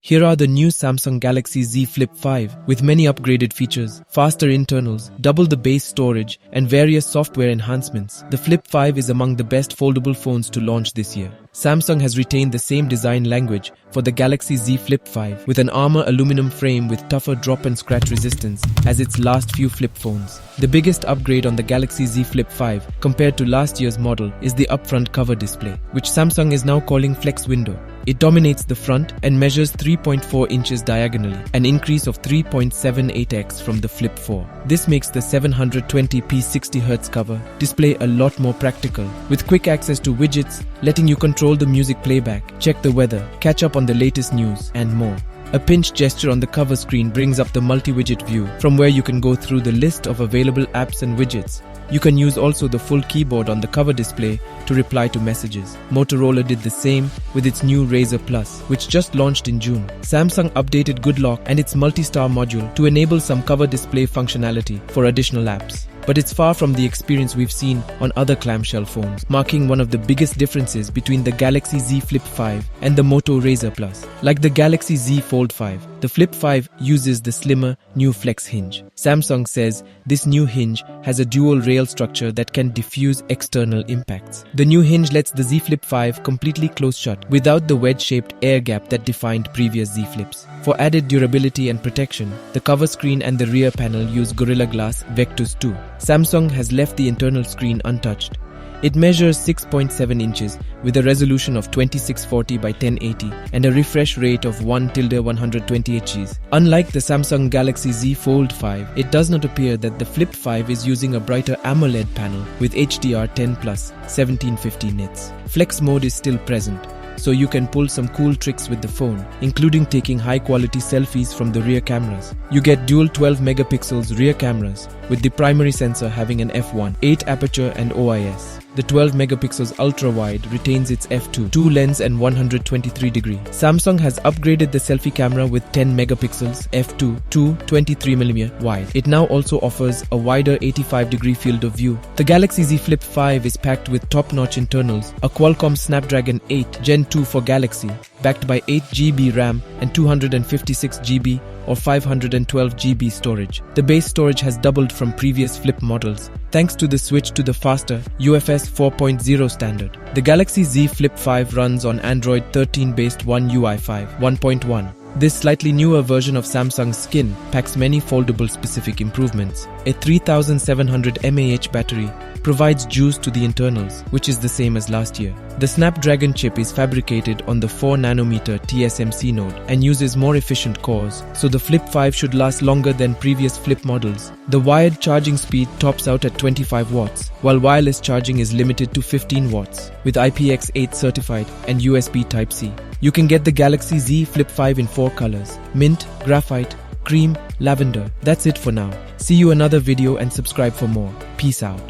Here are the new Samsung Galaxy Z Flip 5 with many upgraded features, faster internals, double the base storage, and various software enhancements. The Flip 5 is among the best foldable phones to launch this year. Samsung has retained the same design language for the Galaxy Z Flip 5 with an armor aluminum frame with tougher drop and scratch resistance as its last few flip phones. The biggest upgrade on the Galaxy Z Flip 5 compared to last year's model is the upfront cover display, which Samsung is now calling Flex Window. It dominates the front and measures 3.4 inches diagonally, an increase of 3.78x from the Flip 4. This makes the 720p 60Hz cover display a lot more practical, with quick access to widgets, letting you control the music playback, check the weather, catch up on the latest news, and more. A pinch gesture on the cover screen brings up the multi-widget view, from where you can go through the list of available apps and widgets. You can use also the full keyboard on the cover display to reply to messages. Motorola did the same with its new Razr Plus, which just launched in June. Samsung updated Good Lock and its multi-star module to enable some cover display functionality for additional apps. But it's far from the experience we've seen on other clamshell phones, marking one of the biggest differences between the Galaxy Z Flip 5 and the Moto Razr Plus. Like the Galaxy Z Fold 5, the Flip 5 uses the slimmer, new flex hinge. Samsung says this new hinge has a dual rail structure that can diffuse external impacts. The new hinge lets the Z Flip 5 completely close shut without the wedge-shaped air gap that defined previous Z Flips. For added durability and protection, the cover screen and the rear panel use Gorilla Glass Vectus 2. Samsung has left the internal screen untouched. It measures 6.7 inches with a resolution of 2640 by 1080 and a refresh rate of 1/128Hz. Unlike the Samsung Galaxy Z Fold 5, it does not appear that the Flip 5 is using a brighter AMOLED panel with HDR10+, 1750 nits. Flex mode is still present, so you can pull some cool tricks with the phone, including taking high-quality selfies from the rear cameras. You get dual 12 megapixels rear cameras, with the primary sensor having an f1.8 aperture and OIS. The 12 megapixels ultra-wide retains its f2.2 lens and 123 degree. Samsung has upgraded the selfie camera with 10 megapixels f2 to 23mm wide. It now also offers a wider 85-degree field of view. The Galaxy Z Flip 5 is packed with top-notch internals, a Qualcomm Snapdragon 8 Gen 2 for Galaxy, backed by 8GB RAM and 256GB or 512GB storage. The base storage has doubled from previous Flip models, thanks to the switch to the faster UFS 4.0 standard. The Galaxy Z Flip 5 runs on Android 13-based One UI 5 1.1. This slightly newer version of Samsung's Skin packs many foldable specific improvements. A 3700 mAh battery provides juice to the internals, which is the same as last year. The Snapdragon chip is fabricated on the 4nm TSMC node and uses more efficient cores, so the Flip 5 should last longer than previous Flip models. The wired charging speed tops out at 25 watts, while wireless charging is limited to 15 watts, with IPX8 certified and USB Type-C. You can get the Galaxy Z Flip 5 in 4 colors: mint, graphite, cream, lavender. That's it for now. See you another video and subscribe for more. Peace out.